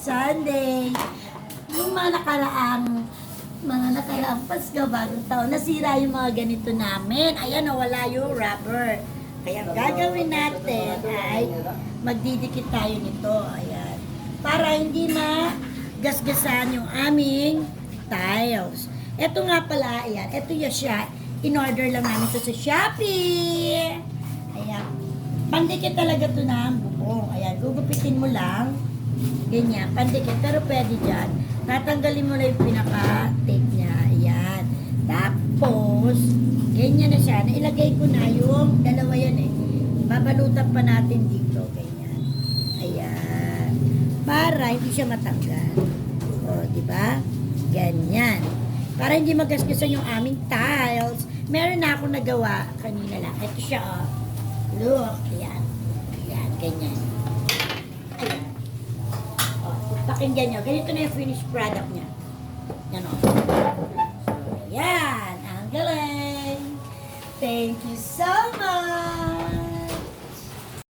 Sunday. Yung mga nakaraang Pasko, bagong taon, nasira yung mga ganito namin. Ayan, nawala yung rubber. Kaya ang gagawin natin ay magdidikit tayo nito. Ayan. Para hindi magasgasan yung aming tiles. Ito nga pala, ayan. Ito yung siya. In-order lang namin ito sa Shopee. Ayan. Pandikit talaga ito ng bubong. Ayan. Gugupitin mo lang. Ganyan. Pandikit. Pero pwede dyan. Tatanggalin mo lang yung pinaka-tape niya. Ayan. Tapos, ganyan na siya. Nailagay ko na yung dalawa yan eh. Babalutan pa natin dito. Ganyan. Ayan. Para hindi siya matanggal. O, diba? Ganyan. Para hindi magasgasan yung aming tiles. Meron na akong nagawa kanina lang. Ito siya, oh. Look. Ayan. Ayan. Ganyan. Ayan. Oh, pakinggan nyo. Ganito na yung finished product niya. Yan, oh. So, ayan. Ang galing. Thank you so